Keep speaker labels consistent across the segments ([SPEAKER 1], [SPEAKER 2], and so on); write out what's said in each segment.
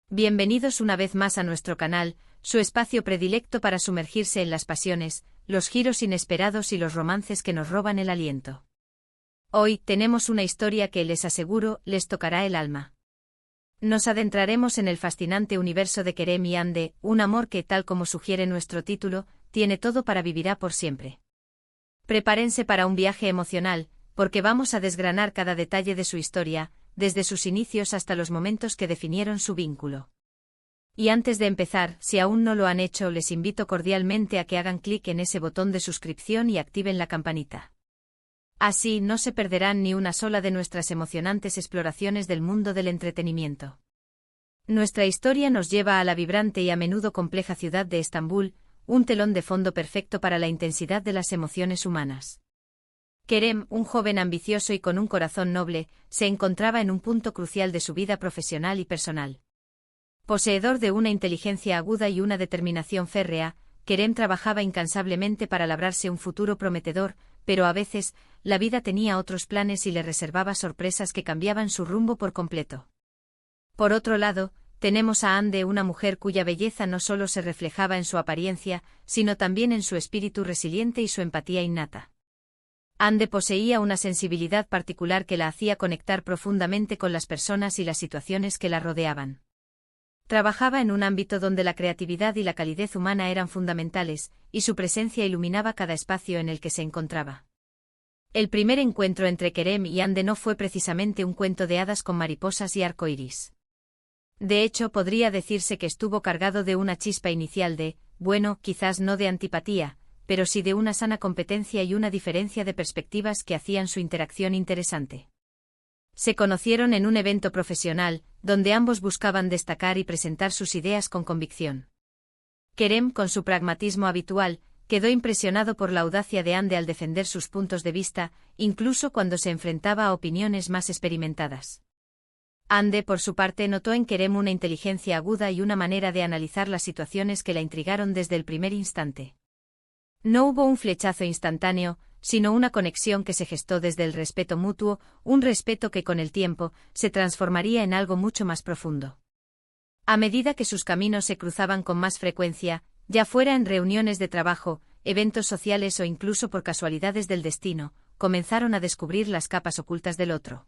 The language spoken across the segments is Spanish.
[SPEAKER 1] Bienvenidos una vez más a nuestro canal, su espacio predilecto para sumergirse en las pasiones, los giros inesperados y los romances que nos roban el aliento. Hoy tenemos una historia que, les aseguro, les tocará el alma. Nos adentraremos en el fascinante universo de Kerem y Hande, un amor que, tal como sugiere nuestro título, tiene todo para vivirá por siempre. Prepárense para un viaje emocional, porque vamos a desgranar cada detalle de su historia, desde sus inicios hasta los momentos que definieron su vínculo. Y antes de empezar, si aún no lo han hecho, les invito cordialmente a que hagan clic en ese botón de suscripción y activen la campanita. Así no se perderán ni una sola de nuestras emocionantes exploraciones del mundo del entretenimiento. Nuestra historia nos lleva a la vibrante y a menudo compleja ciudad de Estambul, un telón de fondo perfecto para la intensidad de las emociones humanas. Kerem, un joven ambicioso y con un corazón noble, se encontraba en un punto crucial de su vida profesional y personal. Poseedor de una inteligencia aguda y una determinación férrea, Kerem trabajaba incansablemente para labrarse un futuro prometedor, pero a veces, la vida tenía otros planes y le reservaba sorpresas que cambiaban su rumbo por completo. Por otro lado, tenemos a Hande, una mujer cuya belleza no solo se reflejaba en su apariencia, sino también en su espíritu resiliente y su empatía innata. Hande poseía una sensibilidad particular que la hacía conectar profundamente con las personas y las situaciones que la rodeaban. Trabajaba en un ámbito donde la creatividad y la calidez humana eran fundamentales, y su presencia iluminaba cada espacio en el que se encontraba. El primer encuentro entre Kerem y Hande no fue precisamente un cuento de hadas con mariposas y arcoíris. De hecho, podría decirse que estuvo cargado de una chispa inicial de, bueno, quizás no de antipatía, pero sí de una sana competencia y una diferencia de perspectivas que hacían su interacción interesante. Se conocieron en un evento profesional, donde ambos buscaban destacar y presentar sus ideas con convicción. Kerem, con su pragmatismo habitual, quedó impresionado por la audacia de Hande al defender sus puntos de vista, incluso cuando se enfrentaba a opiniones más experimentadas. Hande, por su parte, notó en Kerem una inteligencia aguda y una manera de analizar las situaciones que la intrigaron desde el primer instante. No hubo un flechazo instantáneo, sino una conexión que se gestó desde el respeto mutuo, un respeto que con el tiempo se transformaría en algo mucho más profundo. A medida que sus caminos se cruzaban con más frecuencia, ya fuera en reuniones de trabajo, eventos sociales o incluso por casualidades del destino, comenzaron a descubrir las capas ocultas del otro.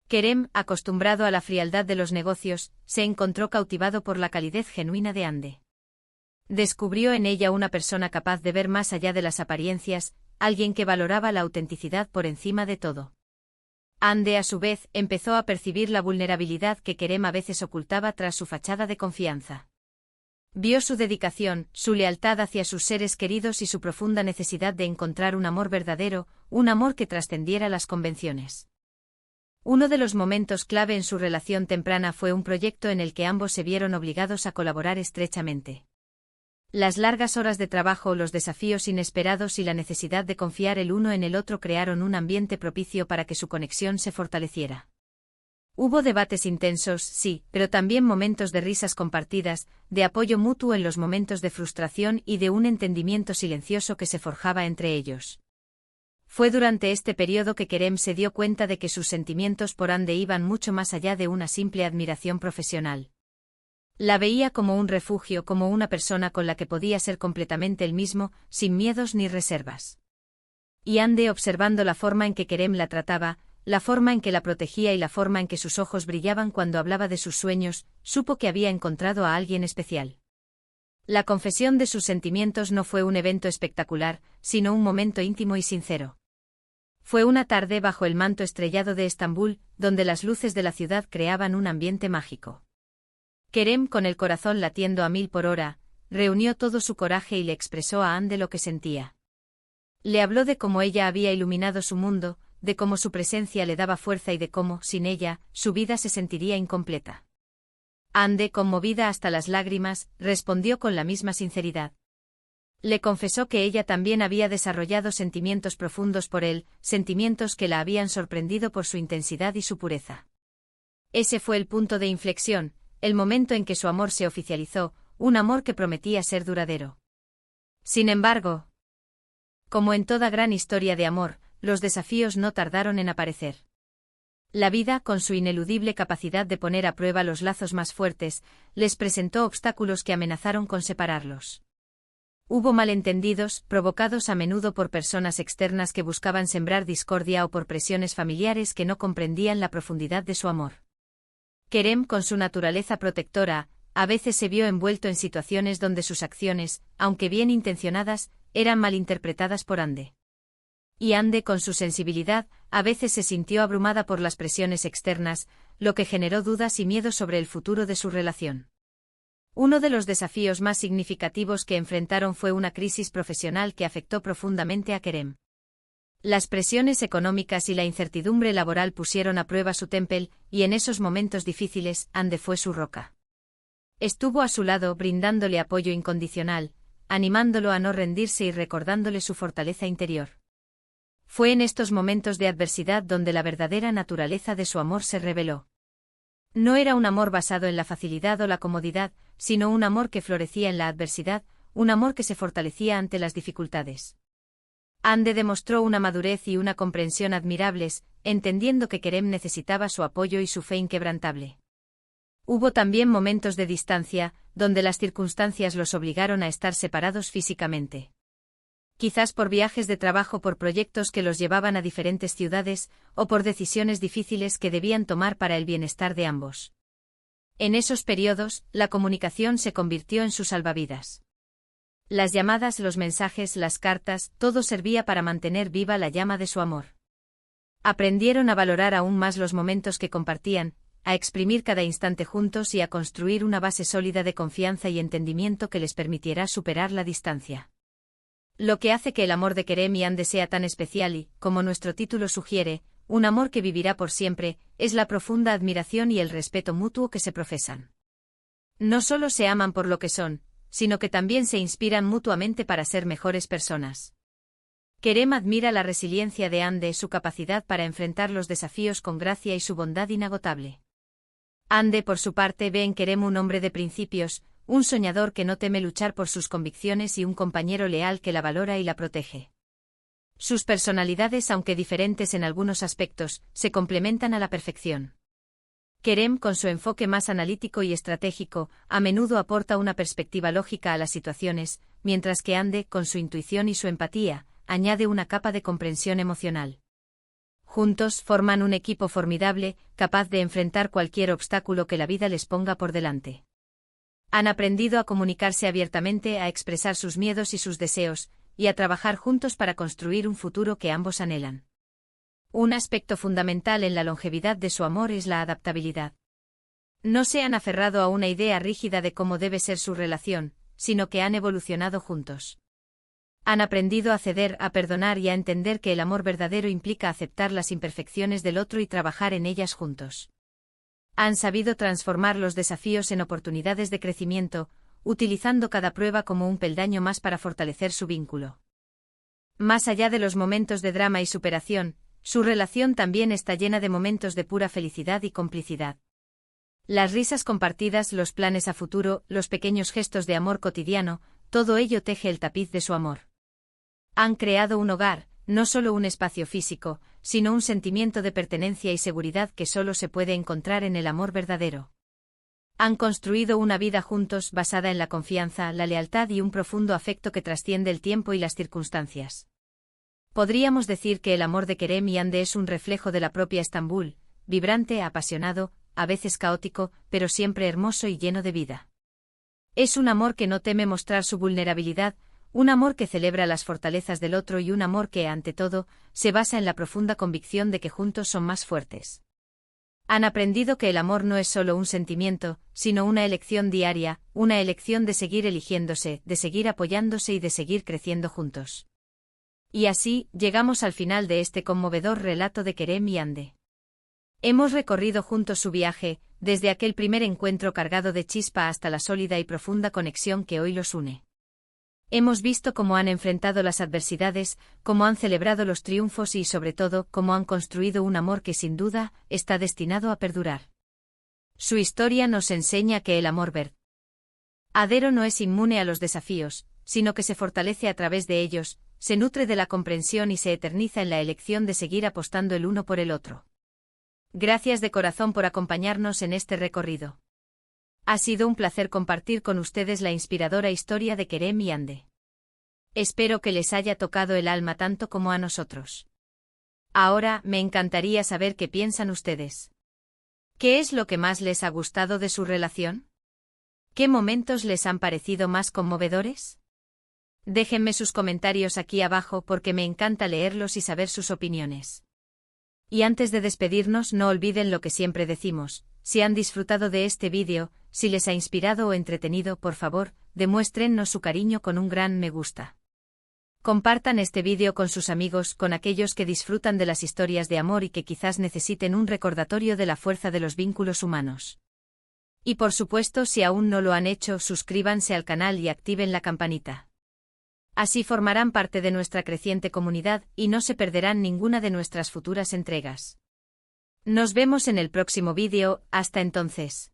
[SPEAKER 1] Kerem, acostumbrado a la frialdad de los negocios, se encontró cautivado por la calidez genuina de Hande. Descubrió en ella una persona capaz de ver más allá de las apariencias, alguien que valoraba la autenticidad por encima de todo. Hande, a su vez, empezó a percibir la vulnerabilidad que Kerem a veces ocultaba tras su fachada de confianza. Vio su dedicación, su lealtad hacia sus seres queridos y su profunda necesidad de encontrar un amor verdadero, un amor que trascendiera las convenciones. Uno de los momentos clave en su relación temprana fue un proyecto en el que ambos se vieron obligados a colaborar estrechamente. Las largas horas de trabajo, los desafíos inesperados y la necesidad de confiar el uno en el otro crearon un ambiente propicio para que su conexión se fortaleciera. Hubo debates intensos, sí, pero también momentos de risas compartidas, de apoyo mutuo en los momentos de frustración y de un entendimiento silencioso que se forjaba entre ellos. Fue durante este periodo que Kerem se dio cuenta de que sus sentimientos por Hande iban mucho más allá de una simple admiración profesional. La veía como un refugio, como una persona con la que podía ser completamente el mismo, sin miedos ni reservas. Y Hande, observando la forma en que Kerem la trataba, la forma en que la protegía y la forma en que sus ojos brillaban cuando hablaba de sus sueños, supo que había encontrado a alguien especial. La confesión de sus sentimientos no fue un evento espectacular, sino un momento íntimo y sincero. Fue una tarde bajo el manto estrellado de Estambul, donde las luces de la ciudad creaban un ambiente mágico. Kerem, con el corazón latiendo a 1000 por hora, reunió todo su coraje y le expresó a Hande lo que sentía. Le habló de cómo ella había iluminado su mundo, de cómo su presencia le daba fuerza y de cómo, sin ella, su vida se sentiría incompleta. Hande, conmovida hasta las lágrimas, respondió con la misma sinceridad. Le confesó que ella también había desarrollado sentimientos profundos por él, sentimientos que la habían sorprendido por su intensidad y su pureza. Ese fue el punto de inflexión, el momento en que su amor se oficializó, un amor que prometía ser duradero. Sin embargo, como en toda gran historia de amor, los desafíos no tardaron en aparecer. La vida, con su ineludible capacidad de poner a prueba los lazos más fuertes, les presentó obstáculos que amenazaron con separarlos. Hubo malentendidos, provocados a menudo por personas externas que buscaban sembrar discordia o por presiones familiares que no comprendían la profundidad de su amor. Kerem, con su naturaleza protectora, a veces se vio envuelto en situaciones donde sus acciones, aunque bien intencionadas, eran malinterpretadas por Hande. Y Hande, con su sensibilidad, a veces se sintió abrumada por las presiones externas, lo que generó dudas y miedo sobre el futuro de su relación. Uno de los desafíos más significativos que enfrentaron fue una crisis profesional que afectó profundamente a Kerem. Las presiones económicas y la incertidumbre laboral pusieron a prueba su temple, y en esos momentos difíciles, Hande fue su roca. Estuvo a su lado brindándole apoyo incondicional, animándolo a no rendirse y recordándole su fortaleza interior. Fue en estos momentos de adversidad donde la verdadera naturaleza de su amor se reveló. No era un amor basado en la facilidad o la comodidad, sino un amor que florecía en la adversidad, un amor que se fortalecía ante las dificultades. Hande demostró una madurez y una comprensión admirables, entendiendo que Kerem necesitaba su apoyo y su fe inquebrantable. Hubo también momentos de distancia, donde las circunstancias los obligaron a estar separados físicamente. Quizás por viajes de trabajo, por proyectos que los llevaban a diferentes ciudades, o por decisiones difíciles que debían tomar para el bienestar de ambos. En esos periodos, la comunicación se convirtió en su salvavidas. Las llamadas, los mensajes, las cartas, todo servía para mantener viva la llama de su amor. Aprendieron a valorar aún más los momentos que compartían, a exprimir cada instante juntos y a construir una base sólida de confianza y entendimiento que les permitiera superar la distancia. Lo que hace que el amor de Kerem y Hande sea tan especial y, como nuestro título sugiere, un amor que vivirá por siempre, es la profunda admiración y el respeto mutuo que se profesan. No solo se aman por lo que son, sino que también se inspiran mutuamente para ser mejores personas. Kerem admira la resiliencia de Hande, su capacidad para enfrentar los desafíos con gracia y su bondad inagotable. Hande, por su parte, ve en Kerem un hombre de principios, un soñador que no teme luchar por sus convicciones y un compañero leal que la valora y la protege. Sus personalidades, aunque diferentes en algunos aspectos, se complementan a la perfección. Kerem, con su enfoque más analítico y estratégico, a menudo aporta una perspectiva lógica a las situaciones, mientras que Hande, con su intuición y su empatía, añade una capa de comprensión emocional. Juntos forman un equipo formidable, capaz de enfrentar cualquier obstáculo que la vida les ponga por delante. Han aprendido a comunicarse abiertamente, a expresar sus miedos y sus deseos, y a trabajar juntos para construir un futuro que ambos anhelan. Un aspecto fundamental en la longevidad de su amor es la adaptabilidad. No se han aferrado a una idea rígida de cómo debe ser su relación, sino que han evolucionado juntos. Han aprendido a ceder, a perdonar y a entender que el amor verdadero implica aceptar las imperfecciones del otro y trabajar en ellas juntos. Han sabido transformar los desafíos en oportunidades de crecimiento, utilizando cada prueba como un peldaño más para fortalecer su vínculo. Más allá de los momentos de drama y superación, su relación también está llena de momentos de pura felicidad y complicidad. Las risas compartidas, los planes a futuro, los pequeños gestos de amor cotidiano, todo ello teje el tapiz de su amor. Han creado un hogar, no solo un espacio físico, sino un sentimiento de pertenencia y seguridad que solo se puede encontrar en el amor verdadero. Han construido una vida juntos basada en la confianza, la lealtad y un profundo afecto que trasciende el tiempo y las circunstancias. Podríamos decir que el amor de Kerem y Hande es un reflejo de la propia Estambul, vibrante, apasionado, a veces caótico, pero siempre hermoso y lleno de vida. Es un amor que no teme mostrar su vulnerabilidad, un amor que celebra las fortalezas del otro y un amor que, ante todo, se basa en la profunda convicción de que juntos son más fuertes. Han aprendido que el amor no es solo un sentimiento, sino una elección diaria, una elección de seguir eligiéndose, de seguir apoyándose y de seguir creciendo juntos. Y así, llegamos al final de este conmovedor relato de Kerem y Hande. Hemos recorrido juntos su viaje, desde aquel primer encuentro cargado de chispa hasta la sólida y profunda conexión que hoy los une. Hemos visto cómo han enfrentado las adversidades, cómo han celebrado los triunfos y, sobre todo, cómo han construido un amor que sin duda está destinado a perdurar. Su historia nos enseña que el amor verdadero no es inmune a los desafíos, sino que se fortalece a través de ellos, se nutre de la comprensión y se eterniza en la elección de seguir apostando el uno por el otro. Gracias de corazón por acompañarnos en este recorrido. Ha sido un placer compartir con ustedes la inspiradora historia de Kerem y Ande. Espero que les haya tocado el alma tanto como a nosotros. Ahora, me encantaría saber qué piensan ustedes. ¿Qué es lo que más les ha gustado de su relación? ¿Qué momentos les han parecido más conmovedores? Déjenme sus comentarios aquí abajo porque me encanta leerlos y saber sus opiniones. Y antes de despedirnos, no olviden lo que siempre decimos: si han disfrutado de este vídeo, si les ha inspirado o entretenido, por favor, demuéstrennos su cariño con un gran me gusta. Compartan este vídeo con sus amigos, con aquellos que disfrutan de las historias de amor y que quizás necesiten un recordatorio de la fuerza de los vínculos humanos. Y por supuesto, si aún no lo han hecho, suscríbanse al canal y activen la campanita. Así formarán parte de nuestra creciente comunidad y no se perderán ninguna de nuestras futuras entregas. Nos vemos en el próximo vídeo, hasta entonces.